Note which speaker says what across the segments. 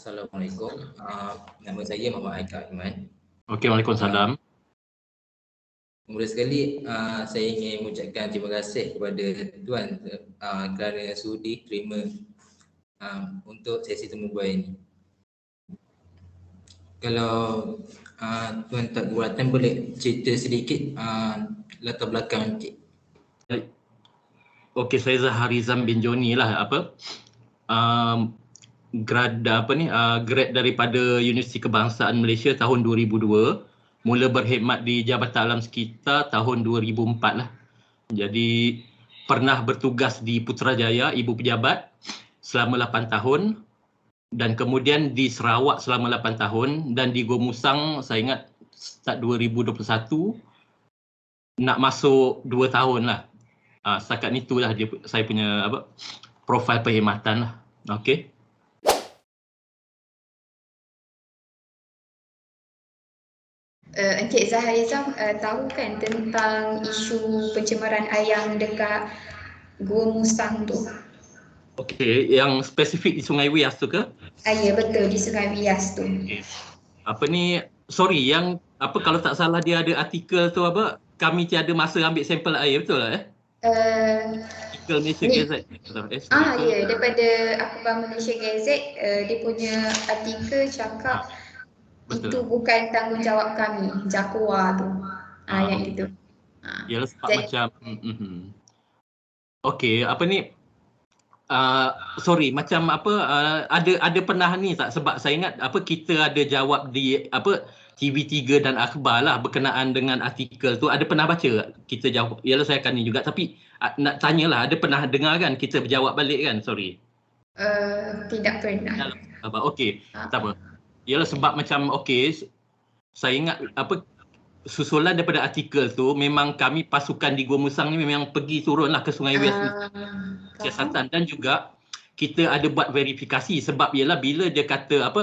Speaker 1: Assalamualaikum. Nama saya Muhammad Aika Iman.
Speaker 2: Okey, Waalaikumsalam.
Speaker 1: Mula sekali saya ingin mengucapkan terima kasih kepada Tuan kerana sudi terima untuk sesi temu bual ini. Kalau Tuan tak keberatan boleh cerita sedikit latar belakang Encik.
Speaker 2: Okey, saya Zaharizam bin Joni lah grad daripada Universiti Kebangsaan Malaysia tahun 2002, mula berkhidmat di Jabatan Alam Sekitar tahun 2004 lah. Jadi pernah bertugas di Putrajaya, Ibu Pejabat selama 8 tahun, dan kemudian di Sarawak selama 8 tahun, dan di Gomusang saya ingat start 2021 nak masuk 2 tahun lah. Setakat ni itulah saya punya profil perkhidmatan lah. Okey.
Speaker 3: Encik Zaharizam tahu kan tentang isu pencemaran air yang dekat Gua Musang tu?
Speaker 2: Okey, yang spesifik di Sungai Wias tu ke?
Speaker 3: Ya, betul, di Sungai Wias tu.
Speaker 2: Okay. Yang kalau tak salah dia ada artikel tu kami tiada masa ambil sampel air, betul tak artikel Malaysia Gazette.
Speaker 3: Ya, daripada Akhbar Malaysia Gazette, dia punya artikel cakap betul. Itu bukan tanggungjawab kami, Jakwa tu. Yang itu.
Speaker 2: Yalah sebab jadi, macam okey, ada pernah ni tak, sebab saya ingat kita ada jawab di TV3 dan akhbar lah berkenaan dengan artikel tu. Ada pernah baca kita jawab? Yalah saya akan ni juga, tapi nak tanyalah, ada pernah dengar kan kita berjawab balik kan? Sorry.
Speaker 3: Tidak pernah.
Speaker 2: Okey, tak apa. Yalah sebab macam saya ingat susulan daripada artikel tu, memang kami pasukan di Gua Musang ni memang pergi turunlah ke Sungai Wias siasatan, dan juga kita ada buat verifikasi, sebab ialah bila dia kata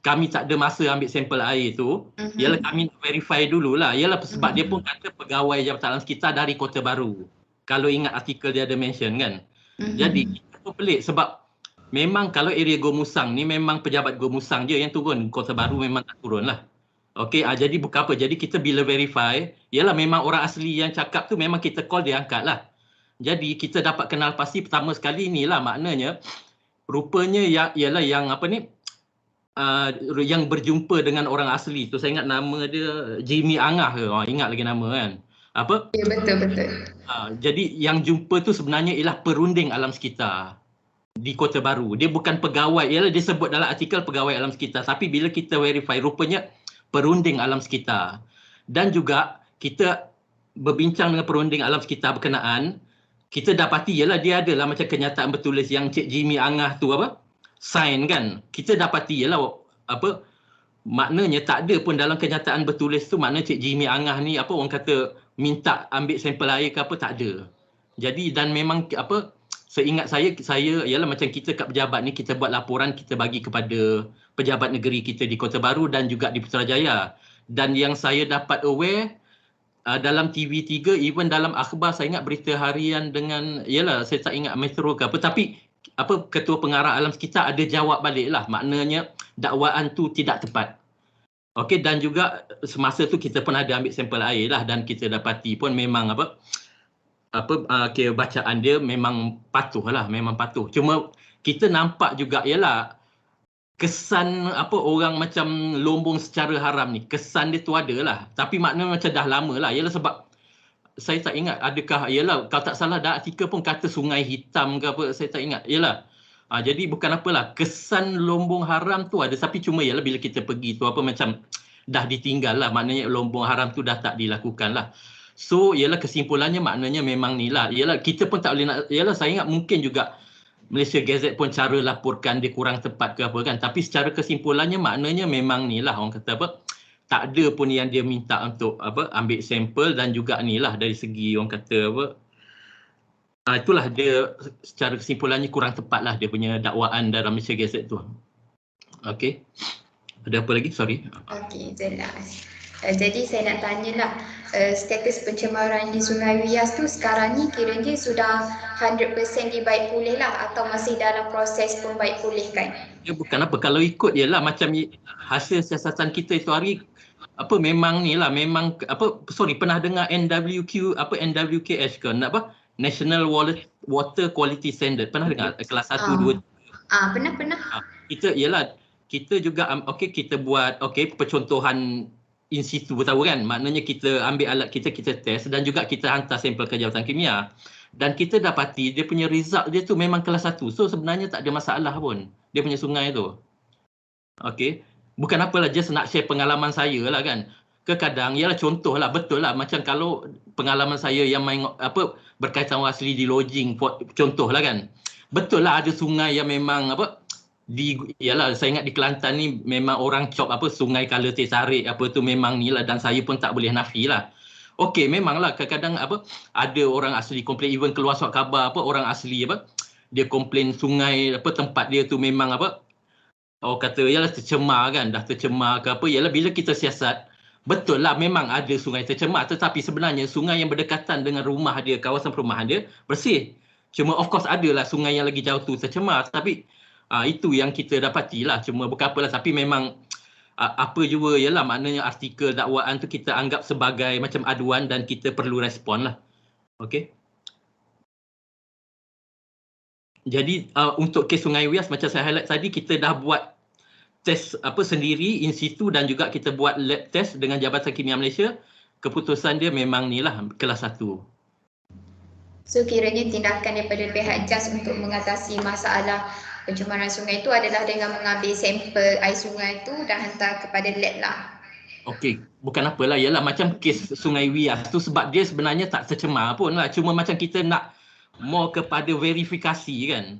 Speaker 2: kami tak ada masa ambil sampel air tu, ialah kami verify dululah. Ialah sebab dia pun kata pegawai Jabatan Alam Sekitar dari Kota Baru. Kalau ingat artikel dia ada mention kan. Jadi kita pun pelik sebab memang kalau area Gua Musang ni memang pejabat Gua Musang je yang turun, Kota Baru memang tak turun lah. Okey, jadi bukan apa. Jadi kita bila verify, ialah memang orang asli yang cakap tu memang kita call dia angkat lah. Jadi kita dapat kenal pasti pertama sekali inilah, maknanya rupanya ialah yang yang berjumpa dengan orang asli tu. Saya ingat nama dia Jimmy Angah ke? Ingat lagi nama kan?
Speaker 3: Ya, betul.
Speaker 2: Jadi yang jumpa tu sebenarnya ialah perunding alam sekitar di Kota Baru. Dia bukan pegawai, ialah dia sebut dalam artikel pegawai alam sekitar, tapi bila kita verify rupanya perunding alam sekitar. Dan juga kita berbincang dengan perunding alam sekitar berkenaan, kita dapati ialah dia adalah macam kenyataan bertulis yang Cik Jimmy Angah tu sign kan. Kita dapati ialah maknanya tak ada pun dalam kenyataan bertulis tu makna Cik Jimmy Angah ni orang kata minta ambil sampel air ke tak ada. Jadi dan memang seingat saya ialah macam kita kat pejabat ni, kita buat laporan, kita bagi kepada pejabat negeri kita di Kota Baru dan juga di Putrajaya. Dan yang saya dapat aware dalam TV3, even dalam akhbar, saya ingat berita harian dengan, saya tak ingat Metro ke apa, tapi Ketua Pengarah Alam Sekitar ada jawab balik lah, maknanya dakwaan tu tidak tepat. Okey, dan juga semasa tu kita pun ada ambil sampel air lah, dan kita dapati pun memang bacaan dia memang patuh lah, memang patuh. Cuma kita nampak juga kesan orang macam lombong secara haram ni, kesan dia tu ada lah, tapi maknanya macam dah lama lah. Sebab saya tak ingat adakah, kalau tak salah dah artikel pun kata Sungai Hitam ke apa, saya tak ingat. Jadi bukan apalah, kesan lombong haram tu ada, tapi cuma bila kita pergi tu macam dah ditinggal lah, maknanya lombong haram tu dah tak dilakukan lah. So kesimpulannya maknanya memang ni lah. Kita pun tak boleh nak, saya ingat mungkin juga Malaysia Gazette pun cara laporkan dia kurang tepat ke apa kan. Tapi secara kesimpulannya maknanya memang ni lah, orang kata tak ada pun yang dia minta untuk ambil sampel, dan juga ni lah dari segi orang kata itulah dia secara kesimpulannya kurang tepat lah dia punya dakwaan dalam Malaysia Gazette tu. Okey. Ada apa lagi? Sorry.
Speaker 3: Okey, jelas. Jadi saya nak tanyalah, status pencemaran di Sungai Wias tu sekarang ni kiranya sudah 100% dibaik pulih lah atau masih dalam proses pembaik pulihkan?
Speaker 2: Ya bukan apa, kalau ikut je lah macam hasil siasatan kita itu hari apa memang ni lah, memang apa, sorry, pernah dengar NWQ apa NWKS ke apa National Water Quality Standard, pernah dengar kelas 1 2?
Speaker 3: Pernah.
Speaker 2: Kita ialah kita juga okey, kita buat okey percontohan in situ, tahu kan, maknanya kita ambil alat kita test dan juga kita hantar sampel ke Jabatan Kimia dan kita dapati dia punya result dia tu memang kelas 1. So sebenarnya tak ada masalah pun dia punya sungai tu. Okey, bukan apalah, just nak share pengalaman saya lah kan. Kadang ialah contoh lah, betul lah macam kalau pengalaman saya yang main apa berkaitan orang asli di lodging, contoh lah kan. Betul lah ada sungai yang memang apa ialah saya ingat di Kelantan ni memang orang cop apa sungai Kala Teh Tarik apa tu memang ni lah, dan saya pun tak boleh nafi lah. Okey, memanglah kadang-kadang apa ada orang asli komplain, even keluar surat khabar apa orang asli apa dia komplain sungai apa tempat dia tu memang apa kata ialah tercemar kan, dah tercemar ke apa, ialah bila kita siasat betul lah memang ada sungai tercemar, tetapi sebenarnya sungai yang berdekatan dengan rumah dia, kawasan perumahan dia bersih. Cuma of course adalah sungai yang lagi jauh tu tercemar, tapi itu yang kita dapati lah. Cuma bukan apalah, tapi memang apa juga ialah maknanya artikel dakwaan tu kita anggap sebagai macam aduan dan kita perlu respon lah. Okey. Jadi untuk kes Sungai Wias macam saya highlight tadi, kita dah buat test apa sendiri in situ dan juga kita buat lab test dengan Jabatan Kimia Malaysia. Keputusan dia memang ni lah kelas 1.
Speaker 3: So kiranya tindakan daripada pihak JAS untuk mengatasi masalah pencemaran sungai itu adalah dengan mengambil sampel air sungai itu dan hantar kepada lab lah.
Speaker 2: Okey, bukan apalah, ialah macam kes Sungai Wias tu sebab dia sebenarnya tak tercemar pun lah. Cuma macam kita nak more kepada verifikasi kan.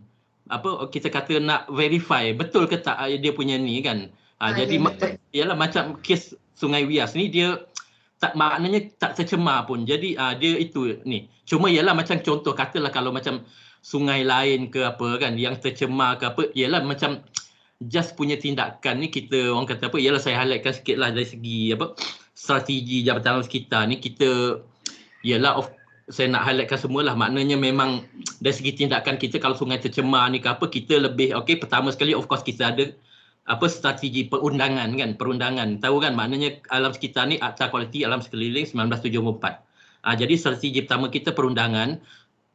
Speaker 2: Apa kita kata nak verify betul ke tak dia punya ni kan. Jadi ialah macam kes Sungai Wias ni dia tak maknanya tak tercemar pun. Jadi dia itu ni. Cuma ialah macam contoh katalah kalau macam sungai lain ke apa kan yang tercemar ke apa, ialah macam just punya tindakan ni kita orang kata apa, ialah saya highlightkan sikitlah dari segi apa strategi Jabatan Alam Sekitar ni kita ialah saya nak highlightkan semualah, maknanya memang dari segi tindakan kita kalau sungai tercemar ni ke apa, kita lebih okey, pertama sekali of course kita ada apa strategi perundangan kan, perundangan tahu kan, maknanya alam sekitar ni Akta Kualiti Alam Sekeliling 1974. Jadi strategi pertama kita perundangan.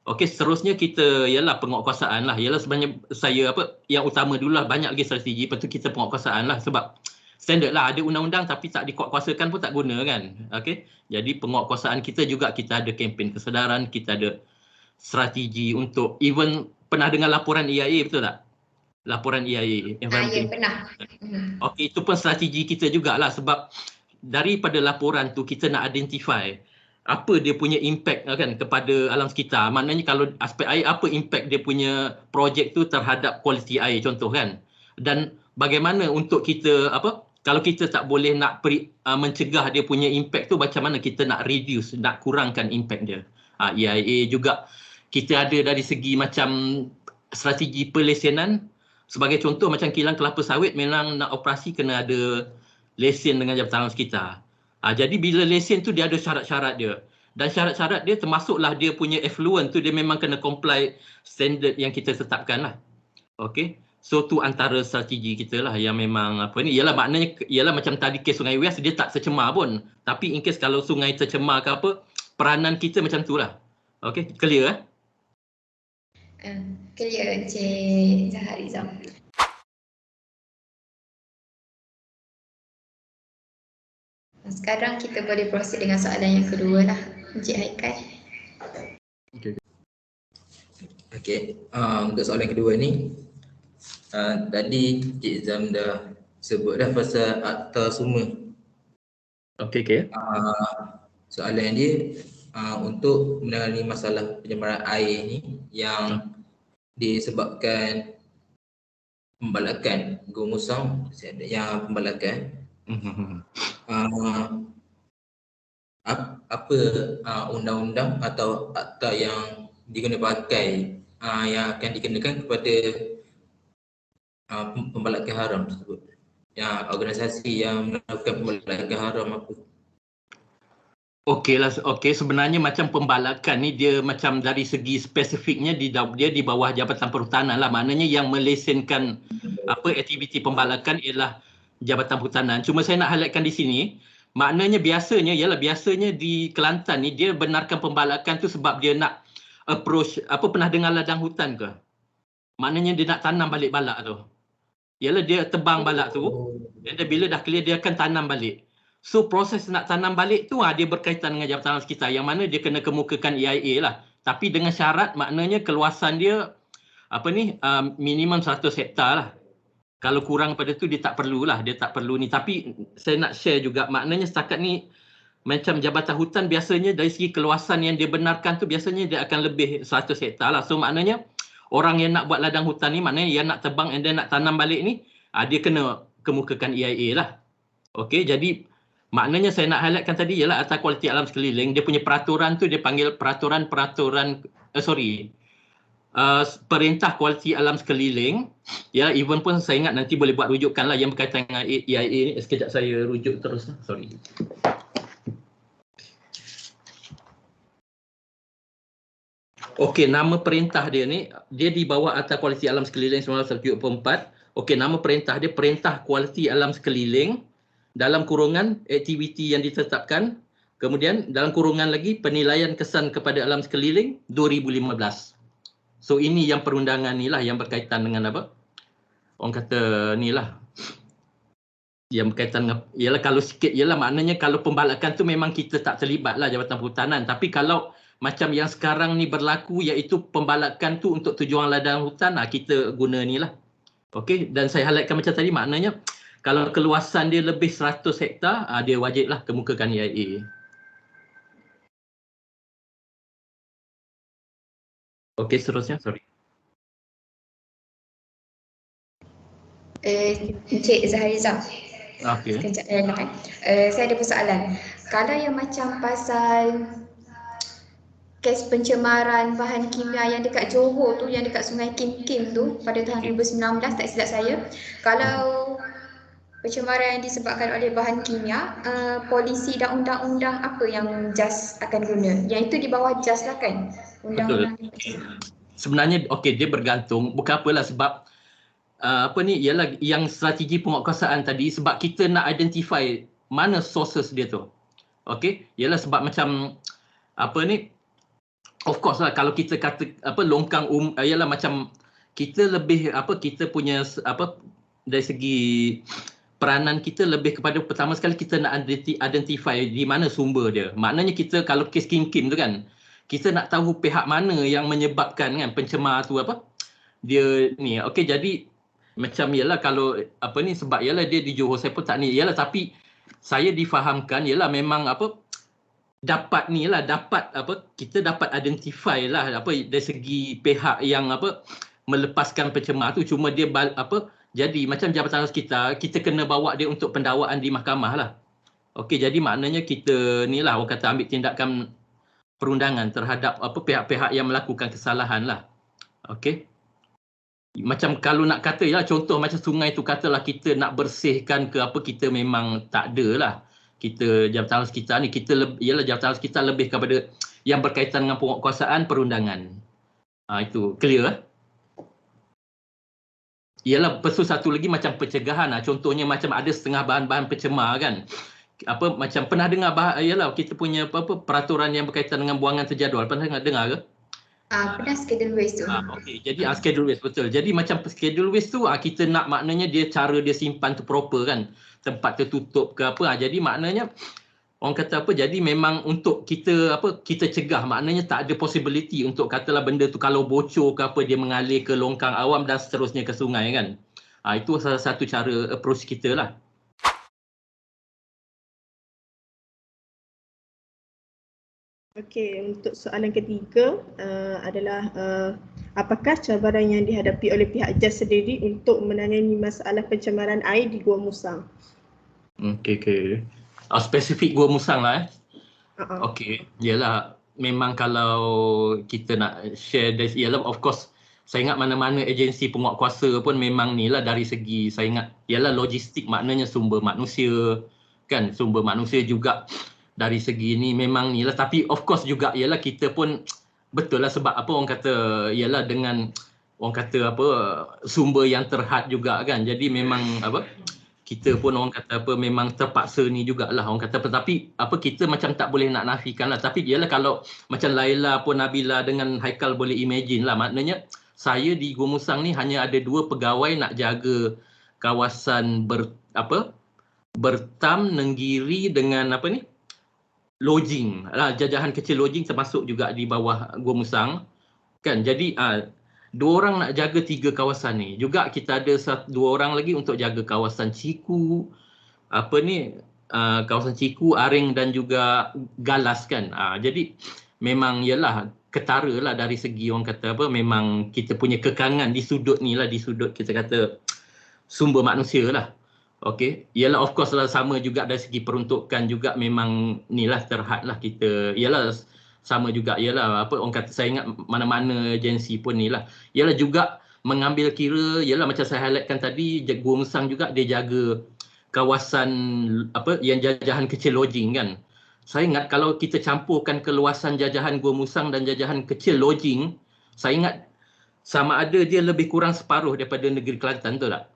Speaker 2: Okey, seterusnya kita ialah penguatkuasaan lah. Ialah sebenarnya saya apa yang utama dululah, banyak lagi strategi, lepas tu kita penguatkuasaan lah sebab standard lah, ada undang-undang tapi tak dikuatkuasakan pun tak guna kan. Okey, jadi penguatkuasaan kita juga kita ada kempen kesedaran, kita ada strategi untuk even pernah dengar laporan EIA betul tak? Laporan EIA.
Speaker 3: Ya, pernah.
Speaker 2: Okey, itu pun strategi kita jugalah sebab daripada laporan tu kita nak identify apa dia punya impact kan kepada alam sekitar. Maknanya kalau aspek air, apa impact dia punya projek tu terhadap kualiti air contoh kan. Dan bagaimana untuk kita apa kalau kita tak boleh nak mencegah dia punya impact tu, macam mana kita nak reduce, nak kurangkan impact dia. EIA juga kita ada dari segi macam strategi pelesenan. Sebagai contoh macam kilang kelapa sawit memang nak operasi kena ada lesen dengan Jabatan Alam Sekitar. Jadi bila lesen tu dia ada syarat-syarat dia. Dan syarat-syarat dia termasuklah dia punya effluent tu dia memang kena comply standard yang kita tetapkan lah. Okey. So tu antara strategi kita lah yang memang apa ni, ialah maknanya ialah macam tadi kes Sungai Wias dia tak tercemar pun. Tapi in case kalau sungai tercemar ke apa, peranan kita macam tu lah. Okey, clear
Speaker 3: Clear Encik Zahar Rizal. Sekarang kita boleh proses dengan soalan yang kedua lah, Encik Haikal.
Speaker 1: Okey, untuk soalan kedua ni, tadi Cik Zam dah sebut dah pasal akta semua.
Speaker 2: Okey.
Speaker 1: Soalan dia untuk menangani masalah pencemaran air ni yang disebabkan pembalakan Gurmusang, yang pembalakan. Apa undang-undang atau akta yang diguna pakai yang akan dikenakan kepada pembalakan haram tersebut, yang organisasi yang melakukan pembalakan haram apa?
Speaker 2: Okey lah, okey, sebenarnya macam pembalakan ni dia macam dari segi spesifiknya dia di bawah Jabatan Perhutanan lah. Maknanya yang melesenkan aktiviti pembalakan ialah Jabatan Perhutanan. Cuma saya nak highlightkan di sini, maknanya biasanya di Kelantan ni dia benarkan pembalakan tu sebab dia nak approach, pernah dengar ladang hutan ke? Maknanya dia nak tanam balik balak tu. Ialah dia tebang balak tu, dan bila dah clear dia akan tanam balik. So proses nak tanam balik tu dia berkaitan dengan Jabatan Alam Sekitar, yang mana dia kena kemukakan EIA lah. Tapi dengan syarat maknanya keluasan dia minimum 100 hektar lah. Kalau kurang pada tu dia tak perlu ni. Tapi saya nak share juga, maknanya setakat ni macam Jabatan Hutan biasanya dari segi keluasan yang dia benarkan tu biasanya dia akan lebih 100 hektar lah. So maknanya orang yang nak buat ladang hutan ni, maknanya yang nak tebang and then nak tanam balik ni, dia kena kemukakan EIA lah. Okey, jadi maknanya saya nak highlightkan tadi ialah Akta Kualiti Alam Sekeliling, dia punya peraturan tu dia panggil Perintah Kualiti Alam Sekeliling. Ya, even pun saya ingat nanti boleh buat rujukan lah yang berkaitan dengan EIA ni. Sekejap saya rujuk terus lah, sorry. Okey, nama perintah dia ni, dia di bawah Akta Kualiti Alam Sekeliling 1974. Okey, nama perintah dia Perintah Kualiti Alam Sekeliling dalam kurungan aktiviti yang ditetapkan, kemudian dalam kurungan lagi penilaian kesan kepada alam sekeliling 2015. So ini yang perundangan ni lah yang berkaitan dengan orang kata ni lah, yang berkaitan dengan, ialah kalau sikit, ialah maknanya kalau pembalakan tu memang kita tak terlibat lah Jabatan Perhutanan. Tapi kalau macam yang sekarang ni berlaku, iaitu pembalakan tu untuk tujuan ladang hutan, kita guna ni lah. Okey, dan saya highlightkan macam tadi, maknanya kalau keluasan dia lebih 100 hektar, dia wajiblah kemukakan EIA. Okey, seterusnya, sorry.
Speaker 3: Encik Zahariza.
Speaker 2: Okey.
Speaker 3: Sekejap saya ada persoalan. Kalau yang macam pasal kes pencemaran bahan kimia yang dekat Johor tu, yang dekat Sungai Kim tu pada tahun 2019, tak silap saya. Kalau pencemaran yang disebabkan oleh bahan kimia, polisi dan undang-undang apa yang JAS akan guna? Yang itu di bawah JAS lah kan? Undang-undang.
Speaker 2: Sebenarnya okey, dia bergantung, bukan apalah sebab ialah yang strategi penguatkuasaan tadi, sebab kita nak identify mana sources dia tu. Okey, ialah sebab macam of course lah kalau kita kata longkang ialah macam kita lebih kita punya dari segi peranan kita lebih kepada, pertama sekali kita nak identify di mana sumber dia. Maknanya kita kalau kes Kim tu kan, kita nak tahu pihak mana yang menyebabkan kan pencemar tu dia ni. Okey, jadi macam ialah kalau sebab ialah dia di Johor, saya pun tak ni ialah, tapi saya difahamkan ialah memang dapat kita dapat identify lah dari segi pihak yang melepaskan pencemar tu. Cuma dia jadi macam Jabatan Alam kita kena bawa dia untuk pendakwaan di mahkamah lah. Okey, jadi maknanya kita ni lah orang kata ambil tindakan perundangan terhadap pihak-pihak yang melakukan kesalahan lah. Okey. Macam kalau nak kata contoh macam sungai tu, katalah kita nak bersihkan ke kita memang tak ada lah. Kita Jabatan Alam Sekitar ni, ialah Jabatan Alam Sekitar lebih kepada yang berkaitan dengan penguatkuasaan perundangan. Itu clear. Ialah persoalan satu lagi macam pencegahan. Contohnya macam ada setengah bahan-bahan pencemar kan. Macam pernah dengar ialah kita punya peraturan yang berkaitan dengan buangan terjadual. Pernah dengar ke?
Speaker 3: Pernah schedule waste tu.
Speaker 2: Okey, jadi schedule waste betul. Jadi macam schedule waste tu kita nak maknanya cara dia simpan tu proper kan. Tempat tertutup ke jadi maknanya orang kata jadi memang untuk kita kita cegah, maknanya tak ada possibility untuk katalah benda tu kalau bocor ke dia mengalir ke longkang awam dan seterusnya ke sungai kan. Itu salah satu cara approach kita lah.
Speaker 4: Okey, untuk soalan ketiga adalah apakah cabaran yang dihadapi oleh pihak JAS sendiri untuk menangani masalah pencemaran air di Gua Musang?
Speaker 2: Okey. Spesifik Gua Musang lah Okey, ialah memang kalau kita nak share this, ialah of course saya ingat mana-mana agensi penguatkuasa pun memang ni lah dari segi saya ingat ialah logistik, maknanya sumber manusia kan, sumber manusia juga dari segi ni memang ni lah, tapi of course juga ialah kita pun betul lah sebab apa orang kata ialah dengan orang kata apa sumber yang terhad juga kan, jadi memang apa kita pun orang kata apa memang terpaksa ni jugalah orang kata apa, tapi apa kita macam tak boleh nak nafikan lah, tapi ialah kalau macam Laila pun Nabila dengan Haikal boleh imagine lah, maknanya saya di Gua Musang ni hanya ada 2 pegawai nak jaga kawasan Bertam, Nenggiri dengan apa ni lodging lah, jajahan kecil lodging termasuk juga di bawah Gua Musang kan. Jadi 2 orang nak jaga 3 kawasan ni. Juga kita ada 2 orang lagi untuk jaga kawasan Ciku, kawasan Ciku, Aring dan juga Galas kan. Jadi memang ialah ketara lah dari segi orang kata apa, memang kita punya kekangan di sudut ni lah, di sudut kita kata sumber manusia lah. Okey, ialah of course lah sama juga dari segi peruntukan juga memang ni lah terhad lah kita. Ialah sama juga ialah apa orang kata, saya ingat mana-mana agensi pun ni lah. Ialah juga mengambil kira ialah macam saya highlightkan tadi, Gua Musang juga dia jaga kawasan apa yang jajahan kecil lodging kan. Saya ingat kalau kita campurkan keluasan jajahan Gua Musang dan jajahan kecil lodging, saya ingat sama ada dia lebih kurang separuh daripada negeri Kelantan tu tak?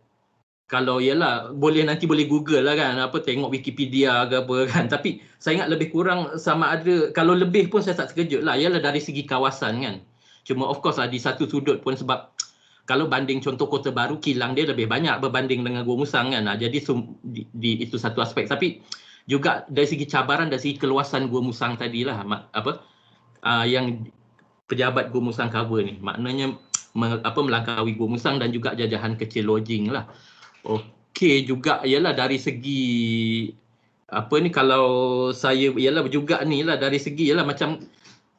Speaker 2: Kalau ialah nanti boleh Google lah kan, apa tengok Wikipedia ke apa kan, tapi saya ingat lebih kurang sama ada, kalau lebih pun saya tak terkejut lah, ialah dari segi kawasan kan. Cuma of course lah di satu sudut pun sebab kalau banding contoh Kota Baru, kilang dia lebih banyak berbanding dengan Gua Musang kan. Jadi itu satu aspek, tapi juga dari segi cabaran dari segi keluasan Gua Musang tadilah yang pejabat Gua Musang cover ni, maknanya melangkaui Gua Musang dan juga jajahan kecil lodging lah. Okey, juga ialah dari segi apa ni, kalau saya ialah juga ni lah dari segi ialah macam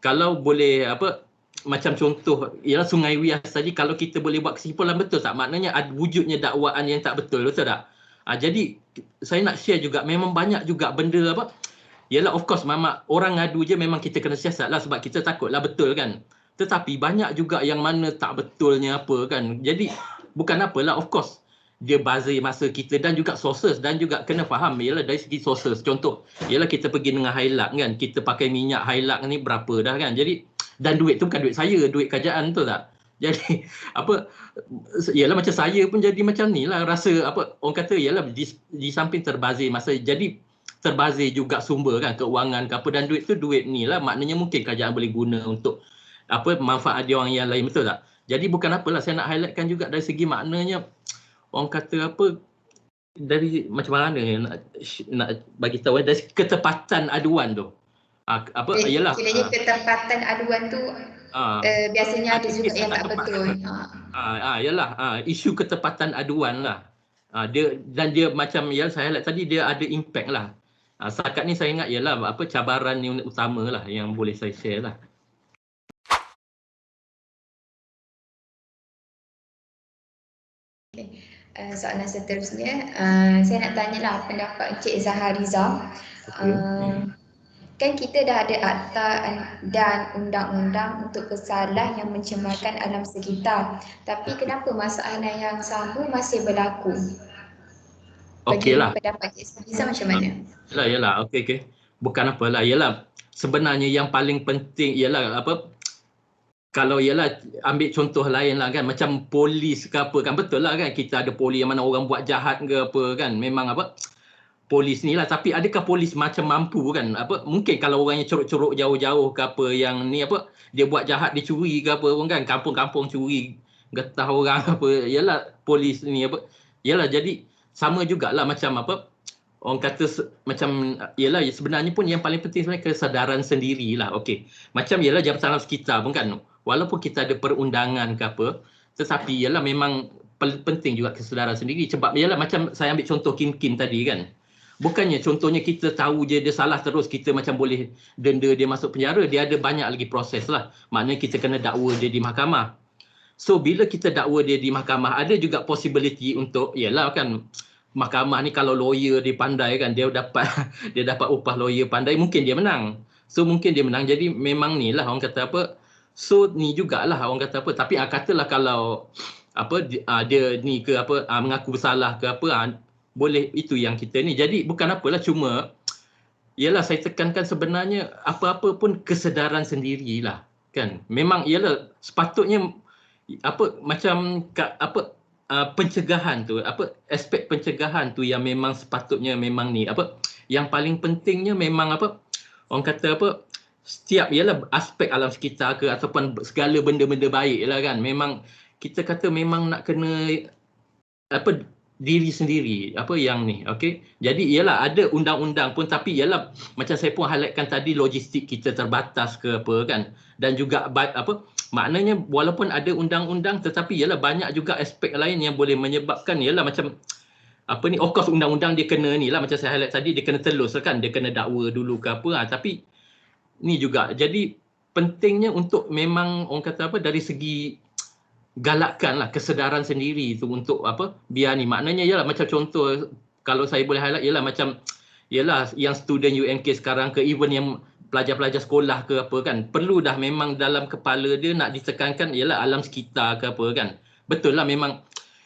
Speaker 2: kalau boleh apa macam contoh ialah Sungai Wias tadi, kalau kita boleh buat kesimpulan betul tak, maknanya ada wujudnya dakwaan yang tak betul tak? Jadi saya nak share juga memang banyak juga benda apa ialah of course mama orang ngadu je memang kita kena siasat lah sebab kita takut lah betul kan, tetapi banyak juga yang mana tak betulnya apa kan. Jadi bukan apalah, of course dia buzzer masa kita dan juga sources, dan juga kena faham ialah dari segi sources. Contoh ialah kita pergi dengan Hilux kan, kita pakai minyak Hilux ni berapa dah kan. Jadi dan duit tu bukan duit saya, duit kerajaan tu tak. Jadi apa ialah macam saya pun jadi macam ni lah, rasa apa orang kata ialah di samping terbazir masa, jadi terbazir juga sumber kan, keuangan ke apa, dan duit tu duit ni lah, maknanya mungkin kerajaan boleh guna untuk apa manfaat dia orang yang lain, betul tak. Jadi bukan apalah, saya nak highlightkan juga dari segi maknanya orang kata apa, dari macam mana nak bagi tahu dari ketepatan aduan tu. Apa ialah
Speaker 3: kiranya ketepatan aduan tu biasanya ada juga yang tak betul.
Speaker 2: Ialah isu ketepatan aduan lah. Dia macam yang saya highlight tadi, dia ada impact lah. Setakat ni saya ingat ialah apa cabaran yang utama lah yang boleh saya share lah.
Speaker 3: Soalan seterusnya, saya nak tanyalah pendapat Encik Zahariza. Kan kita dah ada akta dan undang-undang untuk kesalahan yang mencemarkan alam sekitar, tapi kenapa masalah yang sama masih berlaku?
Speaker 2: Okeylah.
Speaker 3: Pendapat Encik Zahariza macam mana?
Speaker 2: Yalah, okey. Bukan apalah, yalah sebenarnya yang paling penting ialah apa, kalau ialah ambil contoh lain lah kan, macam polis ke apa kan, betul lah kan kita ada polis yang mana orang buat jahat ke apa kan, memang apa polis ni lah, tapi adakah polis macam mampu kan, apa mungkin kalau orang yang corok-corok jauh-jauh ke apa, yang ni apa dia buat jahat, dia curi ke apa orang kan, kampung-kampung curi getah orang apa, ialah polis ni apa, ialah jadi sama jugalah macam apa orang kata macam ialah sebenarnya pun yang paling penting sebenarnya kesedaran sendirilah. Okey, macam ialah Jabatan Alam Sekitar pun kan, walaupun kita ada perundangan ke apa, tetapi ialah memang penting juga kesedaran sendiri. Sebab ialah macam saya ambil contoh Kim tadi kan, bukannya contohnya kita tahu je dia salah terus kita macam boleh denda dia masuk penjara, dia ada banyak lagi proses lah, maknanya kita kena dakwa dia di mahkamah. So bila kita dakwa dia di mahkamah, ada juga possibility untuk ialah kan mahkamah ni kalau lawyer dia pandai kan, dia dapat upah lawyer pandai, mungkin dia menang. So mungkin dia menang, jadi memang ni lah orang kata apa, so ni jugalah orang kata apa, tapi katalah kalau apa dia ni ke apa mengaku bersalah ke apa, boleh, itu yang kita ni. Jadi bukan apalah, cuma ialah saya tekankan sebenarnya apa-apa pun kesedaran sendirilah kan. Memang ialah sepatutnya pencegahan tu, aspek pencegahan tu yang memang sepatutnya memang ni yang paling pentingnya memang orang kata setiap ialah aspek alam sekitar ke ataupun segala benda-benda baik lah kan, memang kita kata memang nak kena diri sendiri yang ni. Okey, jadi ialah ada undang-undang pun, tapi ialah macam saya pun highlightkan tadi, logistik kita terbatas ke apa kan, dan juga maknanya walaupun ada undang-undang tetapi ialah banyak juga aspek lain yang boleh menyebabkan ialah macam of course undang-undang dia kena ni lah, macam saya highlight tadi, dia kena telus kan, dia kena dakwa dulu ke apa tapi ni juga jadi pentingnya untuk memang orang kata dari segi galakkan lah kesedaran sendiri tu untuk biar ni, maknanya ialah macam contoh kalau saya boleh highlight ialah macam ialah yang student UMK sekarang ke, even yang pelajar-pelajar sekolah ke apa kan, perlu dah memang dalam kepala dia nak ditekankan ialah alam sekitar ke apa kan. Betul lah memang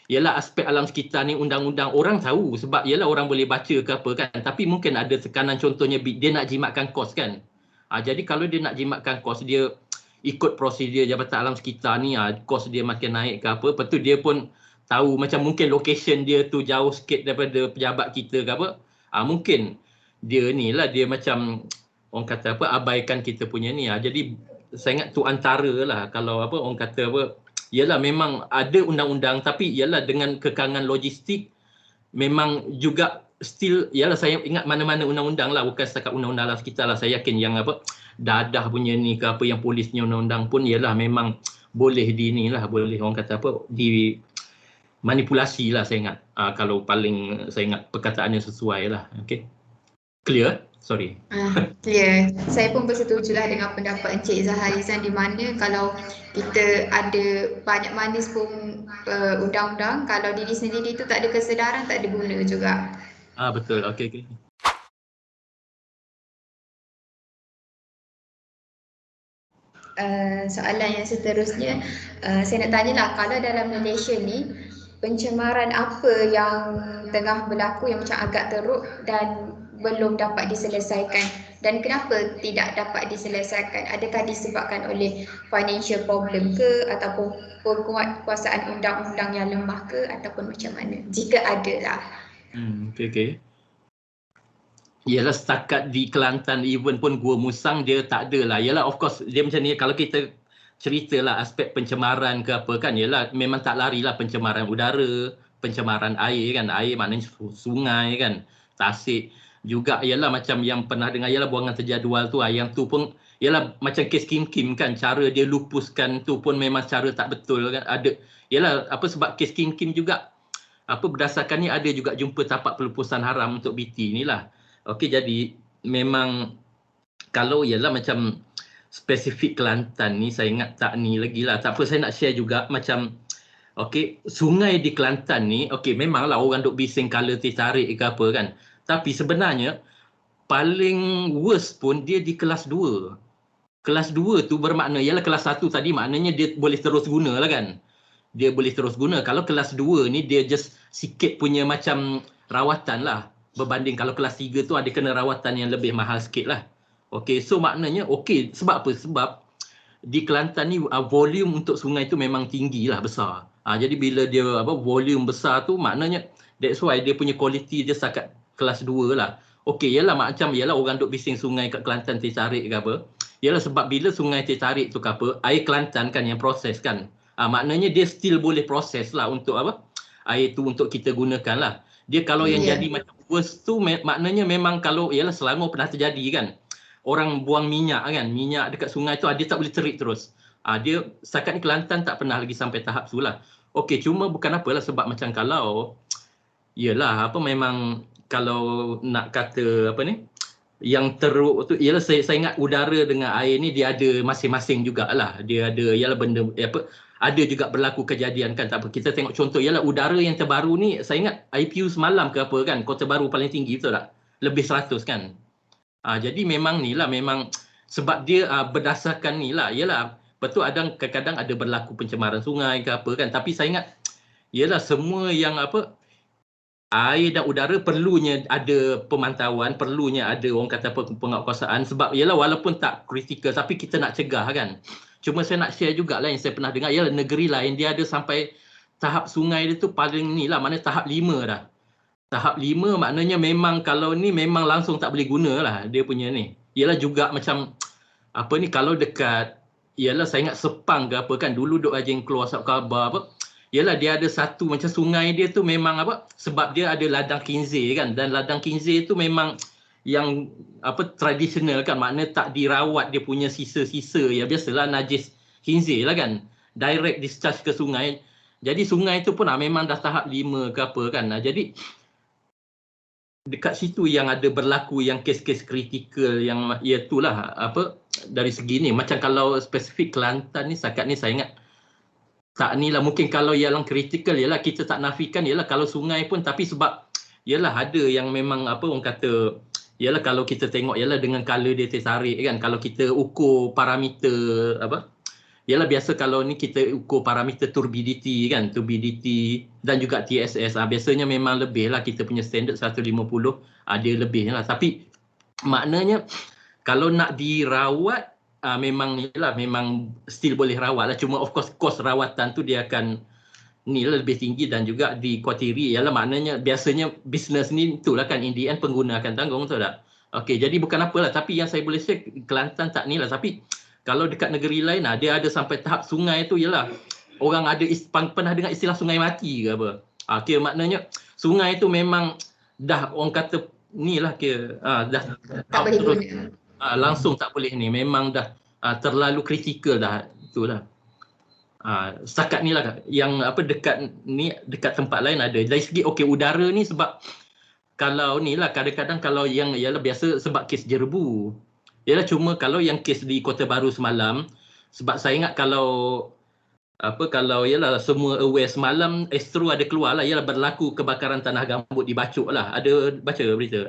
Speaker 2: ialah aspek alam sekitar ni undang-undang orang tahu sebab ialah orang boleh baca ke apa kan, tapi mungkin ada tekanan, contohnya dia nak jimatkan kos kan. Jadi kalau dia nak jimatkan kos, dia ikut prosedur Jabatan Alam Sekitar ni, kos dia makin naik ke apa, lepas tu dia pun tahu macam mungkin location dia tu jauh sikit daripada pejabat kita ke apa, mungkin dia ni lah, dia macam orang kata abaikan kita punya ni. Jadi saya ingat tu antara lah kalau orang kata ialah memang ada undang-undang tapi ialah dengan kekangan logistik memang juga still ialah saya ingat mana-mana undang-undang lah, bukan setakat undang-undang alam sekitar lah, saya yakin yang dadah punya ni ke apa, yang polisnya undang-undang pun ialah memang boleh boleh orang kata di manipulasi lah saya ingat, kalau paling saya ingat perkataannya sesuai lah. Okay, clear? Sorry.
Speaker 3: Clear. Saya pun bersetuju lah dengan pendapat Encik Zaharizan, di mana kalau kita ada banyak manis pun undang-undang, kalau diri sendiri tu tak ada kesedaran, tak ada guna juga.
Speaker 2: Betul. Okay.
Speaker 3: Soalan yang seterusnya, saya nak tanyalah, kalau dalam Malaysia ni pencemaran apa yang tengah berlaku yang macam agak teruk dan belum dapat diselesaikan, dan kenapa tidak dapat diselesaikan? Adakah disebabkan oleh financial problem ke, ataupun penguasaan undang-undang yang lemah ke, ataupun macam mana? Jika ada lah.
Speaker 2: Okay. Ialah setakat di Kelantan even pun Gua Musang dia tak ada lah. Ialah of course dia macam ni, kalau kita ceritalah aspek pencemaran ke apa kan, ialah memang tak larilah pencemaran udara, pencemaran air kan, air maknanya sungai kan, tasik juga. Ialah macam yang pernah dengar ialah buangan terjadual tu, yang tu pun ialah macam kes Kim kan, cara dia lupuskan tu pun memang cara tak betul kan. Ada ialah sebab kes Kim juga berdasarkan ni ada juga jumpa tapak pelupusan haram untuk BT ni lah. Okey, jadi memang kalau ialah macam spesifik Kelantan ni saya ingat tak ni lagi lah. Tak apa, saya nak share juga macam sungai di Kelantan ni memanglah orang duk bising color teh tarik ke apa kan. Tapi sebenarnya paling worst pun dia di kelas 2. Kelas 2 tu bermakna ialah kelas 1 tadi maknanya dia boleh terus guna lah kan. Dia boleh terus guna. Kalau kelas 2 ni dia just sikit punya macam rawatan lah. Berbanding kalau kelas 3 tu ada kena rawatan yang lebih mahal sikit lah. So maknanya sebab apa? Sebab di Kelantan ni volume untuk sungai tu memang tinggi lah, besar. Jadi bila dia volume besar tu maknanya that's why dia punya quality dia setakat kelas 2 lah. Ialah macam orang duk bising sungai kat Kelantan teh tarik ke apa. Ialah sebab bila sungai teh tarik tu ke apa, air Kelantan kan yang proses kan. Maknanya dia still boleh proses lah untuk air tu untuk kita gunakan lah. Dia kalau yang jadi macam worst tu maknanya memang kalau Selangor pernah terjadi kan. Orang buang minyak kan, minyak dekat sungai tu dia tak boleh terik terus. Dia setakat ni Kelantan tak pernah lagi sampai tahap tu lah. Cuma bukan apalah sebab macam kalau memang kalau nak kata yang teruk tu ialah saya ingat udara dengan air ni dia ada masing-masing jugalah. Dia ada benda ada juga berlaku kejadian kan. Tak apa, kita tengok contoh udara yang terbaru ni, saya ingat IPU semalam ke apa kan, Kota Baru paling tinggi, betul tak? Lebih 100 kan. Jadi memang ni lah, memang sebab dia berdasarkan ni lah, betul kadang-kadang ada berlaku pencemaran sungai ke apa kan, tapi saya ingat semua yang air dan udara perlunya ada pemantauan, perlunya ada orang kata penguatkuasaan sebab ialah walaupun tak kritikal tapi kita nak cegah kan. Cuma saya nak share jugalah yang saya pernah dengar ialah negeri lain dia ada sampai tahap sungai dia tu paling ni lah, maknanya tahap 5 dah. Tahap 5 maknanya memang kalau ni memang langsung tak boleh guna lah dia punya ni. Ialah juga macam apa ni kalau dekat, ialah saya ingat Sepang ke apa kan dulu duk rajin keluar surat khabar apa. Yalah dia ada satu macam sungai dia tu memang apa sebab dia ada ladang kinzir kan dan ladang kinzir tu memang yang apa tradisional kan maknanya tak dirawat dia punya sisa-sisa ya biasalah najis kinzir lah kan direct discharge ke sungai. Jadi sungai tu pun memang dah tahap 5 ke apa kan. Jadi dekat situ yang ada berlaku yang kes-kes kritikal yang itulah apa dari segi ni macam kalau spesifik Kelantan ni setakat ni saya ingat tak ni lah mungkin kalau yang kritikal ialah kita tak nafikan ialah kalau sungai pun tapi sebab ialah ada yang memang apa orang kata ialah kalau kita tengok ialah dengan color dia tertarik kan kalau kita ukur parameter apa ialah biasa kalau ni kita ukur parameter turbidity kan turbidity dan juga TSS biasanya memang lebih lah kita punya standard 150 dia lebih lah tapi maknanya kalau nak dirawat memang ialah memang still boleh rawat lah cuma of course kos rawatan tu dia akan ni lah lebih tinggi dan juga dikuatiri ialah maknanya biasanya bisnes ni itulah kan in the end pengguna akan tanggung tu tak. Okey jadi bukan apalah tapi yang saya boleh share Kelantan tak ni lah tapi kalau dekat negeri lain dia ada sampai tahap sungai tu ialah orang ada pernah dengar istilah sungai mati ke apa. Kira maknanya sungai tu memang dah orang kata ni lah kira dah
Speaker 3: Tak boleh guna.
Speaker 2: Langsung tak boleh ni memang dah terlalu kritikal dah itulah. Setakat ni lah yang apa dekat ni dekat tempat lain ada dari segi okey udara ni sebab kalau ni lah kadang-kadang kalau yang ialah biasa sebab kes jerebu ialah cuma kalau yang kes di Kota Baru semalam sebab saya ingat kalau apa kalau ialah semua aware semalam Astro ada keluar lah ialah berlaku kebakaran tanah gambut di Bacok lah ada baca berita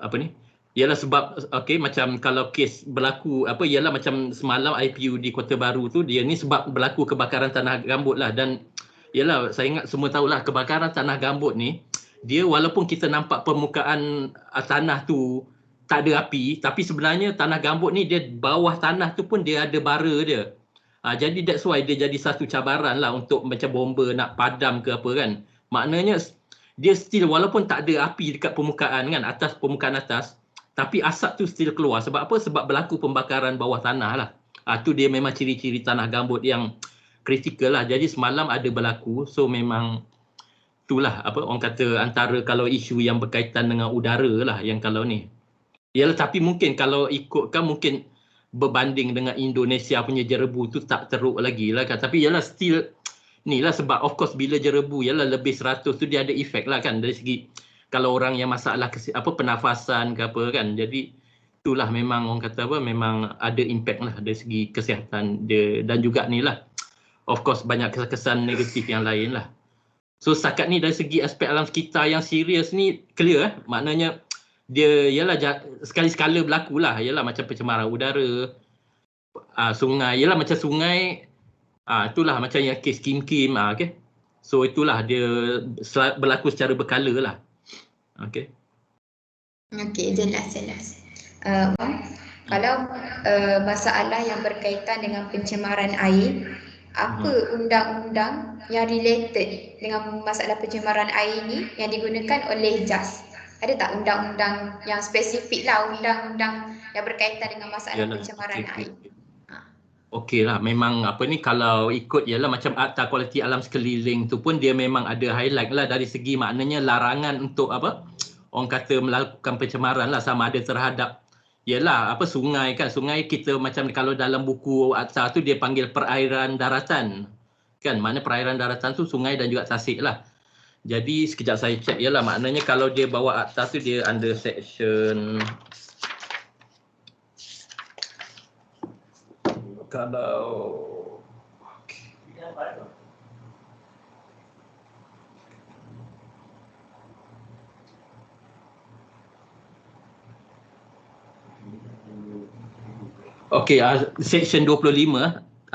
Speaker 2: apa ni ialah sebab okey macam kalau kes berlaku apa ialah macam semalam IPU di Kota Baru tu dia ni sebab berlaku kebakaran tanah gambut lah dan ialah saya ingat semua tahulah kebakaran tanah gambut ni dia walaupun kita nampak permukaan tanah tu tak ada api tapi sebenarnya tanah gambut ni dia bawah tanah tu pun dia ada bara dia. Jadi that's why dia jadi satu cabaran lah untuk macam bomba nak padam ke apa kan. Maknanya dia still walaupun tak ada api dekat permukaan kan atas permukaan atas tapi asap tu still keluar sebab apa? Sebab berlaku pembakaran bawah tanah lah. Tu dia memang ciri-ciri tanah gambut yang kritikal lah. Jadi semalam ada berlaku. So memang itulah apa orang kata antara kalau isu yang berkaitan dengan udara lah yang kalau ni. Yalah tapi mungkin kalau ikutkan mungkin berbanding dengan Indonesia punya jerebu tu tak teruk lagi lah kan. Tapi yalah still ni lah sebab of course bila jerebu yalah lebih 100 tu dia ada efek lah kan dari segi kalau orang yang masalah pernafasan ke apa kan. Jadi itulah memang orang kata apa memang ada impact lah dari segi kesihatan dia dan juga ni lah of course banyak kesan negatif yang lain lah. So setakat ni dari segi aspek alam sekitar yang serius ni clear maknanya dia ialah sekali-sekala berlaku lah ialah macam pencemaran udara sungai ialah macam sungai itulah macam yang kes Kim okey. So itulah dia berlaku secara berkala lah. Okey.
Speaker 3: Okey, jelas. Kalau masalah yang berkaitan dengan pencemaran air, apa undang-undang yang related dengan masalah pencemaran air ni yang digunakan oleh JAS? Ada tak undang-undang yang spesifik lah, undang-undang yang berkaitan dengan masalah pencemaran air?
Speaker 2: Okey lah, memang apa ni kalau ikut ialah macam Akta Kualiti Alam Sekeliling tu pun dia memang ada highlight lah dari segi maknanya larangan untuk apa orang kata melakukan pencemaran lah sama ada terhadap ialah apa sungai kan. Sungai kita macam kalau dalam buku Akta tu dia panggil perairan daratan kan, mana perairan daratan tu sungai dan juga tasik lah. Jadi sekejap saya cek ialah maknanya kalau dia bawa Akta tu dia under section kalau okey, section 25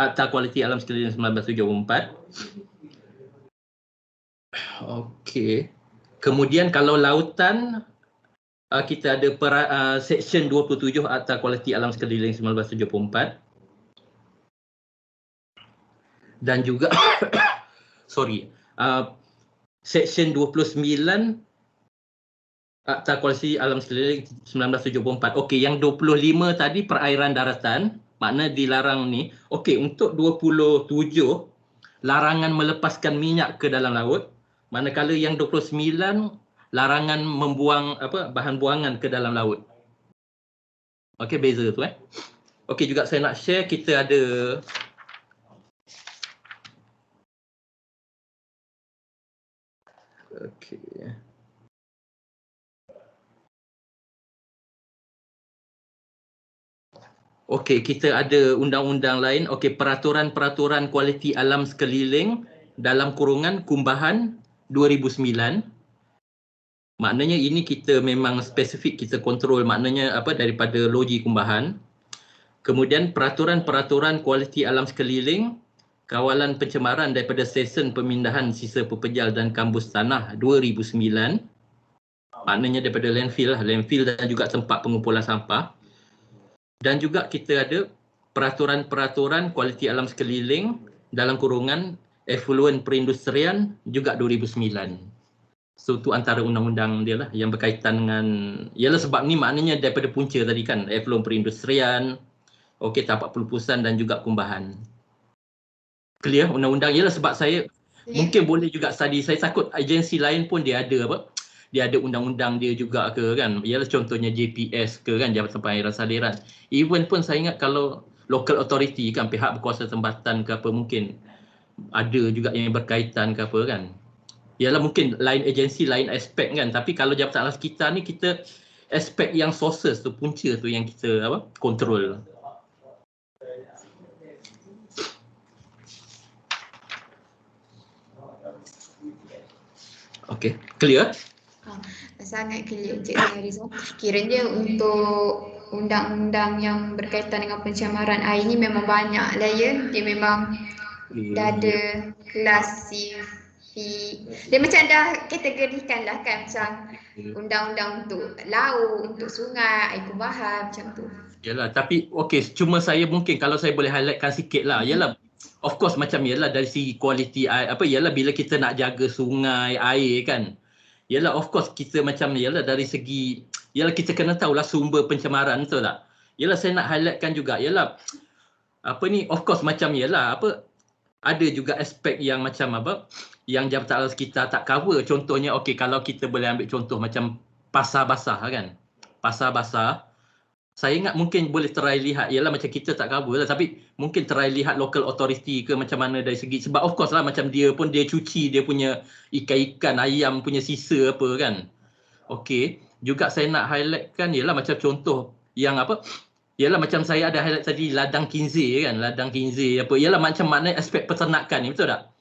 Speaker 2: Akta Kualiti Alam Sekeliling 1974. Okey. Kemudian kalau lautan, kita ada Seksyen 27 Akta Kualiti Alam Sekeliling 1974. Dan juga Seksyen 29 Akta Kualiti Alam Sekeliling 1974. Okey, yang 25 tadi perairan daratan, makna dilarang ni. Okey, untuk 27 larangan melepaskan minyak ke dalam laut, manakala yang 29 larangan membuang bahan buangan ke dalam laut. Okey, beza tu Okey, juga saya nak share, kita ada Okey, kita ada undang-undang lain. Okey, peraturan-peraturan kualiti alam sekeliling dalam kurungan Kumbahan 2009. Maknanya ini kita memang spesifik kita kontrol, maknanya daripada logi Kumbahan. Kemudian peraturan-peraturan kualiti alam sekeliling kawalan pencemaran daripada Stesen Pemindahan Sisa Pepejal dan Kambus Tanah 2009. Maknanya daripada landfill dan juga tempat pengumpulan sampah. Dan juga kita ada peraturan-peraturan kualiti alam sekeliling dalam kurungan Efluent Perindustrian juga 2009. So tu antara undang-undang dia lah yang berkaitan dengan, ialah sebab ni maknanya daripada punca tadi kan, Efluent Perindustrian, okey, tapak pelupusan dan juga Kumbahan. Clear undang-undang, ialah sebab saya mungkin boleh juga study, saya takut agensi lain pun dia ada dia ada undang-undang dia juga ke kan. Ialah contohnya JPS ke kan, Jabatan Pengairan Saliran. Even pun saya ingat kalau local authority kan, pihak berkuasa tempatan ke apa, mungkin ada juga yang berkaitan ke apa kan. Ialah mungkin lain agensi, lain aspek kan. Tapi kalau Jabatan Alam Sekitar ni, kita aspek yang sources tu, punca tu yang kita kontrol. Okey, clear?
Speaker 3: Sangat clear Encik Harizal. Kiranya untuk undang-undang yang berkaitan dengan pencemaran air ni memang banyak lah ya. Dia memang dah ada dia macam dah kategorikan lah kan, macam undang-undang untuk laut, untuk sungai, air kumbahan macam tu.
Speaker 2: Yalah, tapi okey, cuma saya mungkin kalau saya boleh highlightkan sikit lah. Yalah, of course macam yalah dari segi kualiti air, yalah bila kita nak jaga sungai, air kan. Yalah of course kita macam yalah dari segi, yalah kita kena tahulah sumber pencemaran, betul tak? Yalah saya nak highlightkan juga, yalah of course macam yalah ada juga aspek yang macam yang Jabatan Alam Sekitar tak cover. Contohnya okey, kalau kita boleh ambil contoh macam pasar basah kan. Pasar basah, saya ingat mungkin boleh try lihat, ialah macam kita tak cover lah, tapi mungkin try lihat local authority ke macam mana dari segi, sebab of course lah macam dia pun dia cuci dia punya ikan-ikan, ayam punya sisa apa kan. Okey, juga saya nak highlightkan ialah macam contoh yang ialah macam saya ada highlight tadi ladang kinzir kan, ladang kinzir ialah macam makna aspek peternakan ni, betul tak?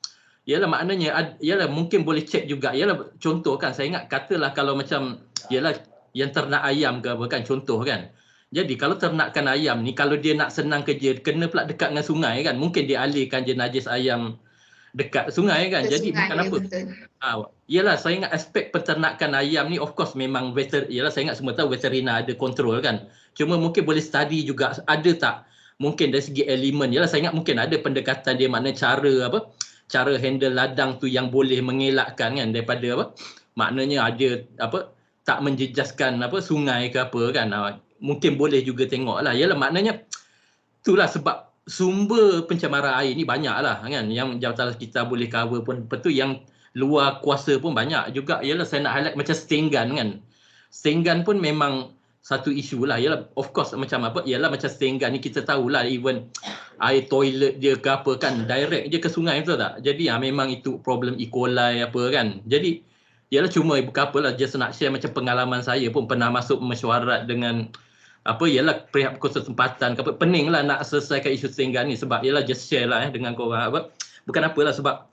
Speaker 2: Ialah maknanya ialah mungkin boleh check juga, ialah contoh kan, saya ingat katalah kalau macam ialah yang ternak ayam ke apa kan, contoh kan. Jadi kalau ternakan ayam ni, kalau dia nak senang kerja, kena pula dekat dengan sungai kan, mungkin dia alihkan je najis ayam dekat sungai kan. Jadi sungai, bukan apa. Yalah saya ingat aspek peternakan ayam ni of course memang yalah saya ingat semua tahu veterina ada kontrol kan. Cuma mungkin boleh study juga ada tak mungkin dari segi elemen, yalah saya ingat mungkin ada pendekatan dia, makna cara handle ladang tu yang boleh mengelakkan kan daripada maknanya ada tak menjejaskan sungai ke apa kan. Mungkin boleh juga tengok lah. Yalah maknanya itulah sebab sumber pencemaran air ni banyak lah kan, yang Jabatan kita boleh cover pun betul, yang luar kuasa pun banyak juga. Yalah saya nak highlight macam Stenggan kan. Stenggan pun memang satu isu lah. Yalah of course macam yalah macam Stenggan ni kita tahulah even air toilet dia ke apa kan direct je ke sungai, betul tak? Jadi memang itu problem E. coli apa kan. Jadi yalah cuma bukan apalah, just nak share macam pengalaman saya pun pernah masuk mesyuarat dengan ialah pihak berkuasa tempatan, pening lah nak selesaikan isu Stenggan ni, sebab ialah just share lah dengan korang bukan apalah, sebab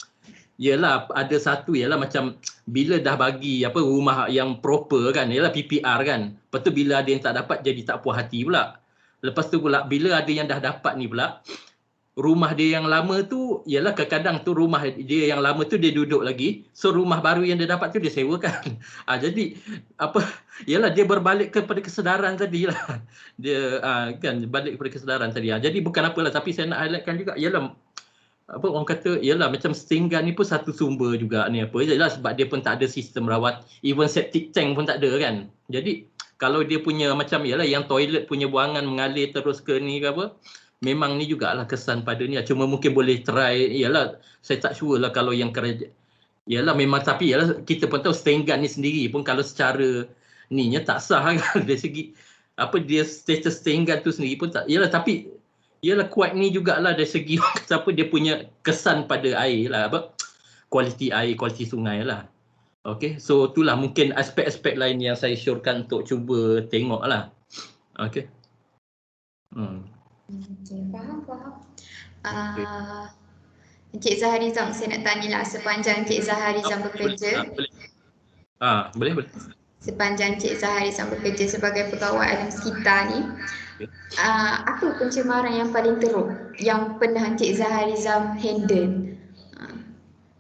Speaker 2: ialah ada satu ialah macam bila dah bagi rumah yang proper kan, ialah PPR kan, lepas tu bila ada yang tak dapat jadi tak puas hati pula. Lepas tu pula bila ada yang dah dapat ni pula, rumah dia yang lama tu, ialah kadang-kadang tu rumah dia yang lama tu dia duduk lagi. So rumah baru yang dia dapat tu dia sewakan. Jadi ialah dia berbalik kepada kesedaran tadi lah. Dia kan balik kepada kesedaran tadi. Jadi bukan apalah, tapi saya nak highlightkan juga ialah orang kata ialah macam setinggan ni pun satu sumber juga ni ialah sebab dia pun tak ada sistem rawat, even septic tank pun tak ada kan. Jadi kalau dia punya macam ialah yang toilet punya buangan mengalir terus ke ni ke apa, memang ni jugalah kesan pada ni. Cuma mungkin boleh try, ialah saya tak sure lah kalau yang kerja, ialah memang, tapi ialah kita pun tahu setinggan ni sendiri pun kalau secara ni nya tak sah kan dari segi dia status setinggan tu sendiri pun tak, ialah tapi ialah kuat ni jugalah dari segi dia punya kesan pada air lah, kualiti air, kualiti sungai lah. Okay, so itulah mungkin aspek-aspek lain yang saya syorkan untuk cuba tengok lah. Okay.
Speaker 3: Okay, faham. Encik Zaharizam, saya nak tanyalah, sepanjang Encik Zaharizam bekerja.
Speaker 2: Boleh.
Speaker 3: Sepanjang Encik Zaharizam bekerja sebagai pegawai alam sekitar ni, apa pencemaran yang paling teruk yang pernah Encik Zaharizam handle?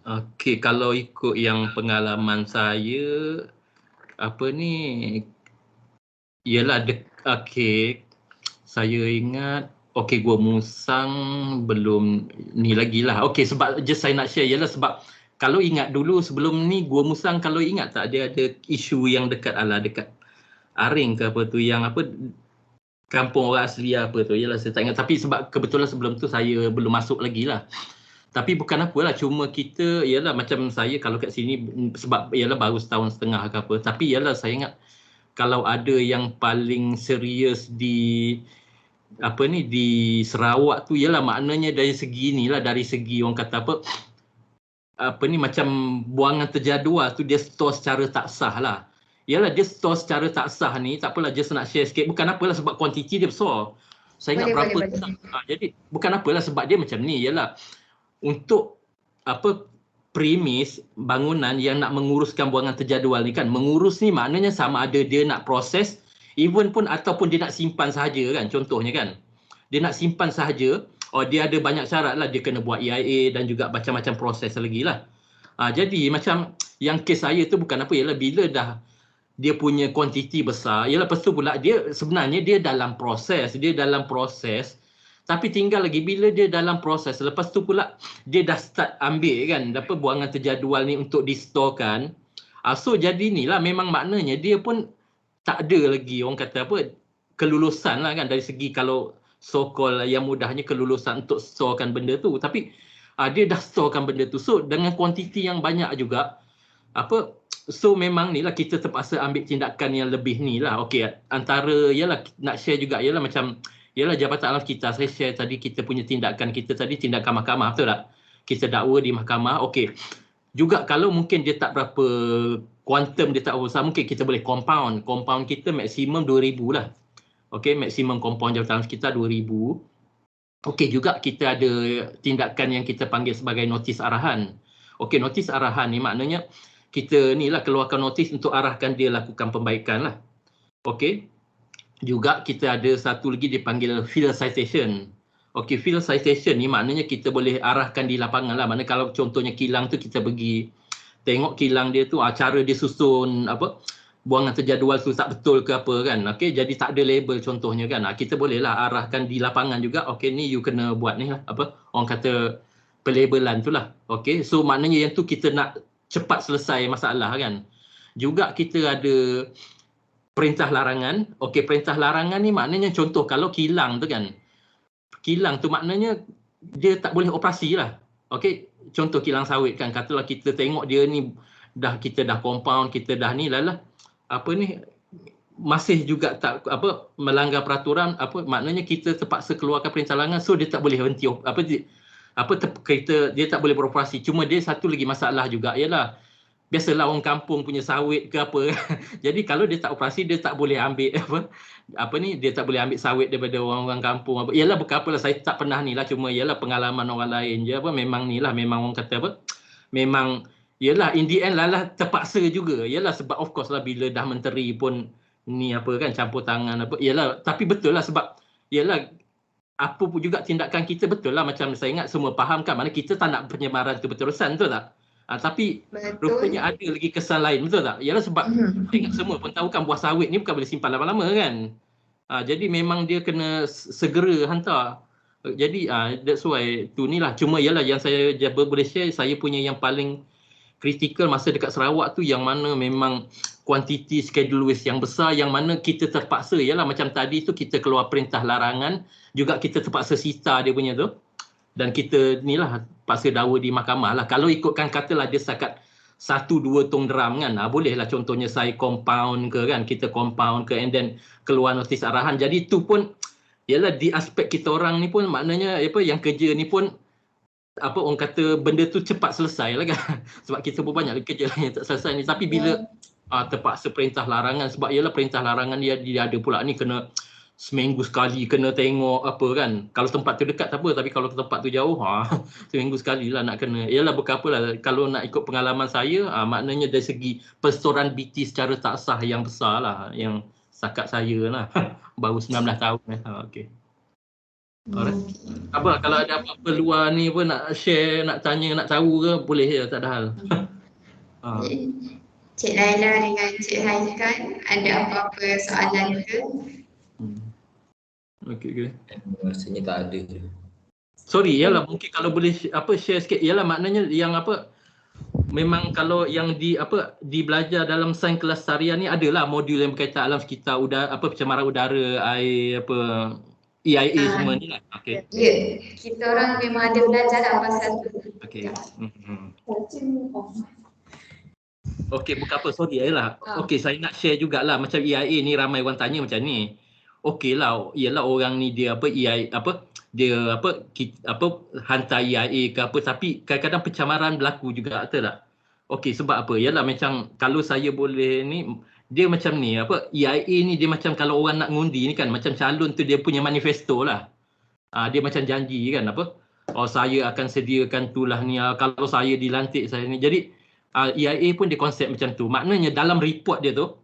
Speaker 2: Okey, kalau ikut yang pengalaman saya, ialah saya ingat, Gua Musang belum ni lagi lah. Sebab just saya nak share ialah sebab kalau ingat dulu sebelum ni Gua Musang, kalau ingat tak dia ada isu yang dekat Aring ke apa tu, yang kampung orang asli ialah saya tak ingat, tapi sebab kebetulan sebelum tu saya belum masuk lagi lah. Tapi bukan apalah, cuma kita ialah macam saya kalau kat sini sebab ialah baru setahun setengah ke apa, tapi ialah saya ingat kalau ada yang paling serius di Sarawak tu ialah maknanya dari segi ni lah, dari segi orang kata macam buangan terjadual tu dia store secara tak sah lah. Ialah dia store secara tak sah ni, tak apalah, just nak share sikit, bukan apalah sebab kuantiti dia besar. Saya ingat berapa. Jadi bukan apalah sebab dia macam ni, ialah untuk premis bangunan yang nak menguruskan buangan terjadual ni kan, mengurus ni maknanya sama ada dia nak proses even pun ataupun dia nak simpan sahaja kan, contohnya kan dia nak simpan sahaja, dia ada banyak syarat lah, dia kena buat EIA dan juga macam-macam proses lagi lah. Jadi macam yang kes saya tu bukan apa, ialah bila dah dia punya kuantiti besar, ialah lepas tu pula dia sebenarnya dia dalam proses, tapi tinggal lagi bila dia dalam proses, lepas tu pula dia dah start ambil kan buangan terjadual ni untuk di-storekan. So jadi ni lah memang maknanya dia pun tak ada lagi orang kata kelulusan lah kan, dari segi kalau so-called yang mudahnya kelulusan untuk storekan benda tu. Tapi dia dah storekan benda tu, so dengan kuantiti yang banyak juga so memang ni lah kita terpaksa ambil tindakan yang lebih ni lah. Antara ialah nak share juga ialah macam ialah Jabatan Alam Sekitar, saya share tadi kita punya tindakan mahkamah, betul tak? Kita dakwa di mahkamah, juga kalau mungkin dia tak berapa kuantum, dia tak besar, mungkin kita boleh compound kita maksimum 2,000 lah. Maksimum compound Jabatan Alam Sekitar 2,000. Juga kita ada tindakan yang kita panggil sebagai notis arahan. Notis arahan ni maknanya kita ni lah keluarkan notis untuk arahkan dia lakukan pembaikan lah. Juga kita ada satu lagi dipanggil field citation. Field citation ni maknanya kita boleh arahkan di lapangan lah. Mana kalau contohnya kilang tu kita pergi tengok kilang dia tu, cara dia susun buangan terjadual tu tak betul ke apa kan. Jadi tak ada label contohnya kan. Kita bolehlah arahkan di lapangan juga. Ni you kena buat ni lah, orang kata pelabelan tu lah. So maknanya yang tu kita nak cepat selesai masalah kan. Juga kita ada perintah larangan. Perintah larangan ni maknanya contoh kalau kilang tu kan, kilang tu maknanya dia tak boleh operasi lah. Contoh kilang sawit kan, katalah kita tengok dia ni kita dah compound, kita dah ni masih juga tak melanggar peraturan, maknanya kita terpaksa keluarkan perintah larangan, so dia tak boleh henti dia tak boleh beroperasi. Cuma dia satu lagi masalah juga ialah biasalah orang kampung punya sawit ke apa. Jadi kalau dia tak operasi, dia tak boleh ambil dia tak boleh ambil sawit daripada orang-orang kampung. Ialah bukan apalah, saya tak pernah ni lah, cuma ialah pengalaman orang lain je memang ni lah, memang orang kata memang ialah in the end lah terpaksa juga. Ialah sebab of course lah bila dah menteri pun ni campur tangan ialah, tapi betul lah sebab ialah apa pun juga tindakan kita betul lah, macam saya ingat semua faham kan, mana kita tak nak penyemaran tu berterusan, betul tak? Tapi rupanya ada lagi kesan lain, betul tak? Ialah sebab saya ingat semua pun tahu kan buah sawit ni bukan boleh simpan lama-lama kan. Jadi memang dia kena segera hantar. Jadi that's why tu ni lah. Cuma ialah yang saya boleh share, saya punya yang paling kritikal masa dekat Sarawak tu yang mana memang kuantiti schedule waste yang besar, yang mana kita terpaksa, ialah macam tadi tu kita keluar perintah larangan, juga kita terpaksa sita dia punya tu, dan kita ni lah paksa dakwa di mahkamah lah. Kalau ikutkan katalah dia setakat 1-2 tong drum kan, boleh lah contohnya saya compound ke kan, kita compound ke and then keluar notis arahan. Jadi tu pun ialah di aspek kita orang ni pun maknanya apa yang kerja ni pun apa orang kata benda tu cepat selesai lah kan. Sebab kita pun banyak kerja yang tak selesai ni. Tapi bila terpaksa perintah larangan, sebab ialah perintah larangan dia ada pula ni kena seminggu sekali kena tengok apa kan. Kalau tempat tu dekat tak apa, tapi kalau tempat tu jauh seminggu sekali lah nak kena. Ialah bukan apalah, kalau nak ikut pengalaman saya maknanya dari segi persetujuan BT secara tak sah yang besar lah, yang setakat saya lah baru 19 tahun okey. Alright. Apa kalau ada apa-apa luar ni pun nak share, nak tanya, nak tahu ke boleh je, tak ada hal.
Speaker 3: Cik Laila dengan Cik Haikal ada apa-apa soalan ke?
Speaker 2: Okey.
Speaker 1: Rasanya tak ada.
Speaker 2: Sorry, yalah mungkin kalau boleh share sikit, yalah maknanya yang apa memang kalau yang di belajar dalam sains kelestarian ni adalah modul yang berkaitan alam sekitar, pencemaran udara, air, EIA semua ni lah. Okey.
Speaker 3: Ya, kita orang memang ada belajar lah pasal tu.
Speaker 2: Okey. Okey, bukan apa, sorry yalah. Okey, saya nak share jugalah macam EIA ni, ramai orang tanya macam ni. Okey lah, ialah orang ni dia EIA hantar EIA ke apa, tapi kadang-kadang pencemaran berlaku juga, betul tak? Okey, sebab apa? Ialah macam kalau saya boleh ni, dia macam ni, EIA ni dia macam kalau orang nak ngundi ni kan, macam calon tu dia punya manifesto lah. Dia macam janji kan saya akan sediakan tu lah ni, kalau saya dilantik saya ni. Jadi EIA pun dia konsep macam tu. Maknanya dalam report dia tu,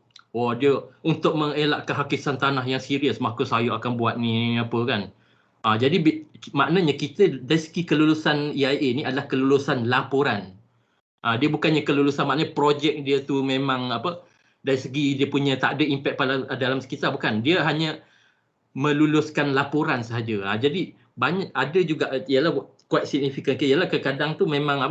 Speaker 2: dia untuk mengelakkan hakisan tanah yang serius, maka saya akan buat ni apa kan. Jadi maknanya kita dari segi kelulusan EIA ni adalah kelulusan laporan. Dia bukannya kelulusan maknanya projek dia tu memang dari segi dia punya tak ada impak pada dalam sekitar, bukan. Dia hanya meluluskan laporan sahaja. Jadi banyak ada juga ialah quite significant. Ialah kadang tu memang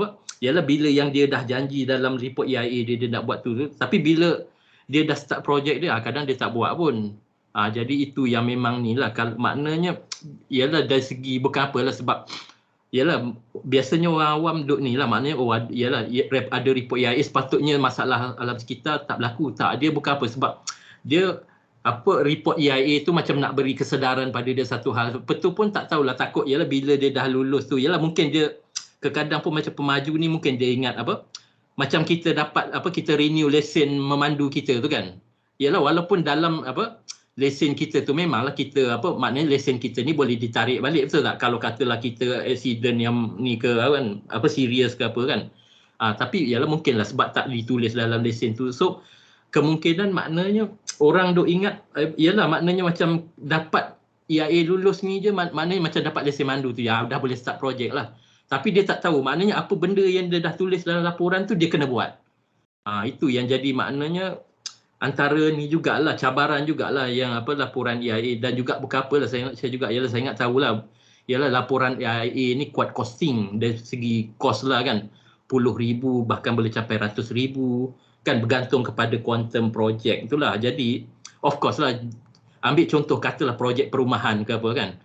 Speaker 2: ialah bila yang dia dah janji dalam report EIA dia nak buat tu, tapi bila dia dah start projek dia kadang dia tak buat pun. Jadi itu yang memang ni lah maknanya ialah dari segi bukan apalah, sebab ialah biasanya orang awam duk ni lah, maknanya ialah ada report EIA sepatutnya masalah alam sekitar tak berlaku. Tak, dia bukan apa, sebab dia report EIA tu macam nak beri kesedaran pada dia satu hal. Betul pun tak tahulah, takut ialah bila dia dah lulus tu, ialah mungkin dia kadang pun macam pemaju ni mungkin dia ingat macam kita dapat kita renew lesen memandu kita tu kan. Ialah walaupun dalam lesen kita tu memanglah kita maknanya lesen kita ni boleh ditarik balik, betul tak? Kalau katalah kita accident yang ni ke kan serius ke apa kan. Tapi ialah mungkinlah sebab tak ditulis dalam lesen tu. So kemungkinan maknanya orang duk ingat ialah maknanya macam dapat EIA lulus ni je maknanya macam dapat lesen mandu tu dah boleh start projek lah. Tapi dia tak tahu maknanya apa benda yang dia dah tulis dalam laporan tu dia kena buat. Itu yang jadi maknanya antara ni jugalah cabaran jugalah yang laporan EIA, dan juga bukan apalah saya juga ialah saya ingat tahulah ialah laporan EIA ni quite costing dari segi kos lah kan, puluh ribu bahkan boleh capai ratus ribu kan, bergantung kepada kuantum projek itulah. Jadi of course lah, ambil contoh katalah projek perumahan ke apa kan,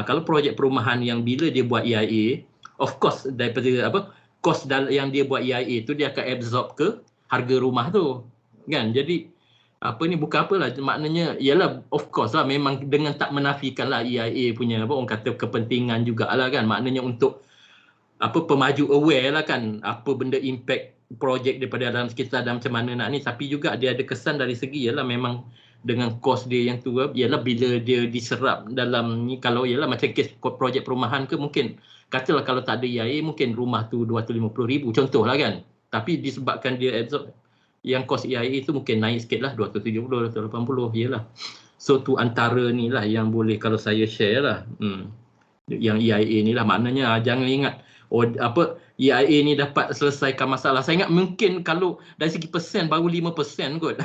Speaker 2: kalau projek perumahan yang bila dia buat EIA, of course daripada kos yang dia buat EIA tu dia akan absorb ke harga rumah tu kan. Jadi bukan apalah, maknanya ialah of course lah memang dengan tak menafikan lah EIA punya orang kata kepentingan jugalah kan, maknanya untuk pemaju aware lah kan apa benda impact projek daripada dalam sekitar dan macam mana nak ni. Tapi juga dia ada kesan dari segi ialah memang dengan kos dia yang tu ialah bila dia diserap dalam ni, kalau ialah macam kes projek perumahan ke, mungkin katalah kalau tak ada EIA mungkin rumah tu 250,000 contohlah kan, tapi disebabkan dia absorb yang kos EIA tu mungkin naik sikit lah 270, 280 ialah. So tu antara ni lah yang boleh kalau saya share lah. Yang EIA ni lah maknanya jangan ingat EIA ni dapat selesaikan masalah. Saya ingat mungkin kalau dari segi persen baru 5% kot.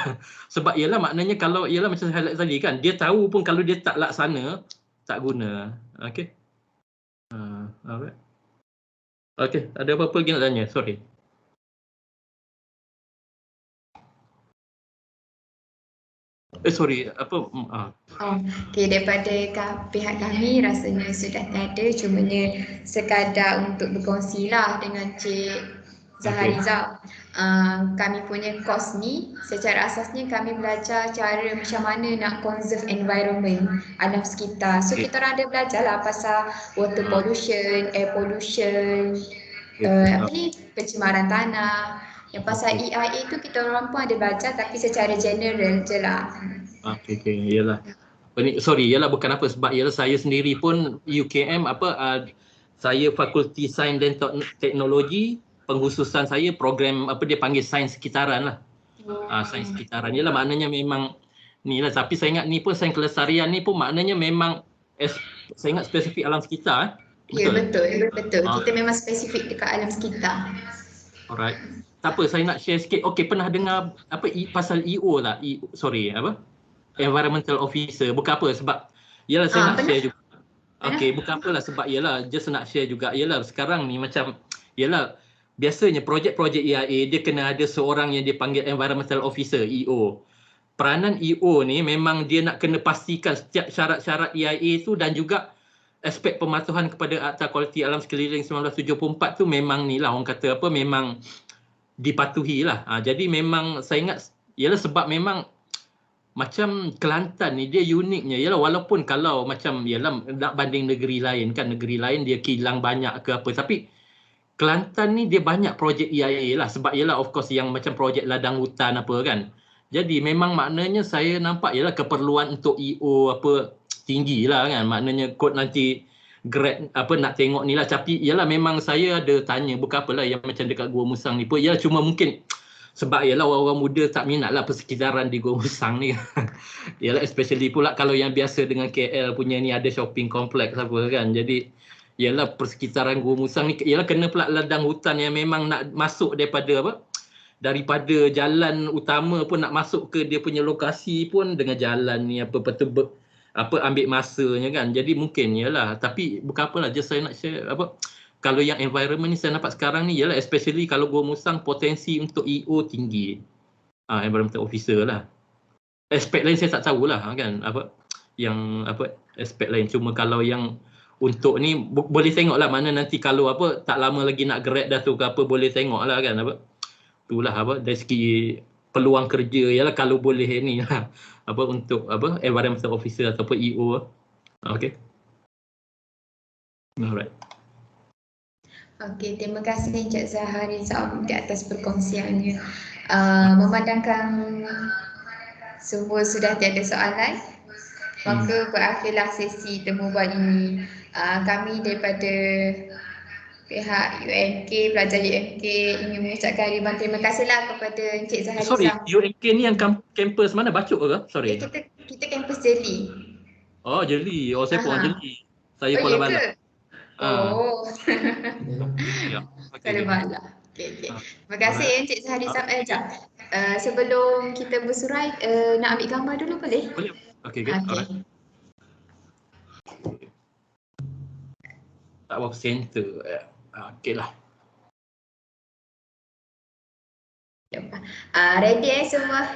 Speaker 2: Sebab ialah maknanya kalau ialah macam saya highlight tadi kan, dia tahu pun kalau dia tak laksana tak guna. Okey. Alright. Okey, ada apa-apa lagi nak tanya? Sorry. Sorry, apa?
Speaker 3: Okey, daripada pihak kami rasanya sudah tiada, cumanya sekadar untuk berkongsi lah dengan Cik Zahariza. Kami punya kos ni secara asasnya kami belajar cara macam mana nak conserve environment alam sekitar. So kita orang ada belajar lah pasal water pollution, air pollution, pencemaran tanah. Yang pasal EIA tu kita orang pun ada belajar tapi secara general je lah.
Speaker 2: Okey, iyalah. Sorry, ialah bukan apa sebab ialah saya sendiri pun UKM saya Fakulti Sains dan Teknologi, pengkhususan saya program dia panggil sains sekitaran lah. Sains sekitaran ialah maknanya memang ni lah, tapi saya ingat ni pun sains kelestarian ni pun maknanya memang saya ingat spesifik alam sekitar.
Speaker 3: Ya, betul. Kita memang spesifik dekat alam sekitar.
Speaker 2: Alright. Tak apa, saya nak share sikit. Okey, pernah dengar pasal EO tak? Environmental Officer. Bukan apa sebab ialah saya nak share juga. Okey, bukan apalah sebab ialah just nak share juga. Ialah sekarang ni macam ialah biasanya projek-projek EIA dia kena ada seorang yang dipanggil Environmental Officer, EO. Peranan EO ni memang dia nak kena pastikan setiap syarat-syarat EIA tu dan juga aspek pematuhan kepada Akta Kualiti Alam Sekeliling 1974 tu memang ni lah orang kata memang dipatuhi lah. Jadi memang saya ingat ialah sebab memang macam Kelantan ni dia uniknya ialah walaupun kalau macam ialah nak banding negeri lain kan, negeri lain dia kilang banyak ke apa, tapi Kelantan ni dia banyak projek EIA lah sebab ialah of course yang macam projek ladang hutan apa kan. Jadi memang maknanya saya nampak ialah keperluan untuk EO tinggi lah kan, maknanya kot nanti grad nak tengok ni lah. Tapi ialah memang saya ada tanya bukan apalah yang macam dekat Gua Musang ni pun ialah cuma mungkin sebab ialah orang-orang muda tak minat lah persekitaran di Gua Musang ni. Ialah especially pula kalau yang biasa dengan KL punya ni ada shopping complex apa kan. Jadi ialah persekitaran Gua Musang ni ialah kena pula ladang hutan yang memang nak masuk daripada jalan utama pun nak masuk ke dia punya lokasi pun dengan jalan ni ambil masanya kan. Jadi mungkin ialah, tapi bukan apalah, just saya nak share kalau yang environment ni saya nampak sekarang ni ialah especially kalau Gua Musang potensi untuk EO tinggi. Environmental Officer lah. Aspek lain saya tak tahulah kan yang aspek lain, cuma kalau yang untuk ni boleh tengoklah mana nanti kalau tak lama lagi nak grad dah tu ke boleh tengoklah kan itulah dari segi peluang kerja ialah kalau boleh ni lah untuk Environmental Officer ataupun EO. Okey. Alright.
Speaker 3: Okey, terima kasih Encik Zahariza di atas perkongsiannya. Memandangkan semua sudah tiada soalan, maka berakhirlah sesi temu bual ini. Kami daripada pihak UMK, pelajar UMK ingin mengucapkan ribuan terima kasihlah kepada Encik Zahariza.
Speaker 2: Sorry, UMK ni yang kampus mana? Bacuk ke? Sorry.
Speaker 3: Kita kampus Jeli.
Speaker 2: Oh, Jeli. Oh, saya pun Jeli. Saya Kuala Balat.
Speaker 3: Oh.
Speaker 2: Ya.
Speaker 3: Kuala Balat. Okey. Terima kasih Encik Zahariza. Sebelum kita bersurai, nak ambil gambar dulu boleh?
Speaker 2: Boleh. Okey, good. Alright. Tak apa center. Okeylah.
Speaker 3: Ready semua?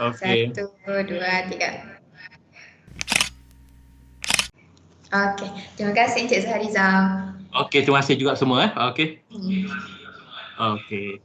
Speaker 2: Okey.
Speaker 3: 1, 2, 3. Okey. Terima kasih Encik Zahariza.
Speaker 2: Okey, terima kasih juga semua Okey. Okey.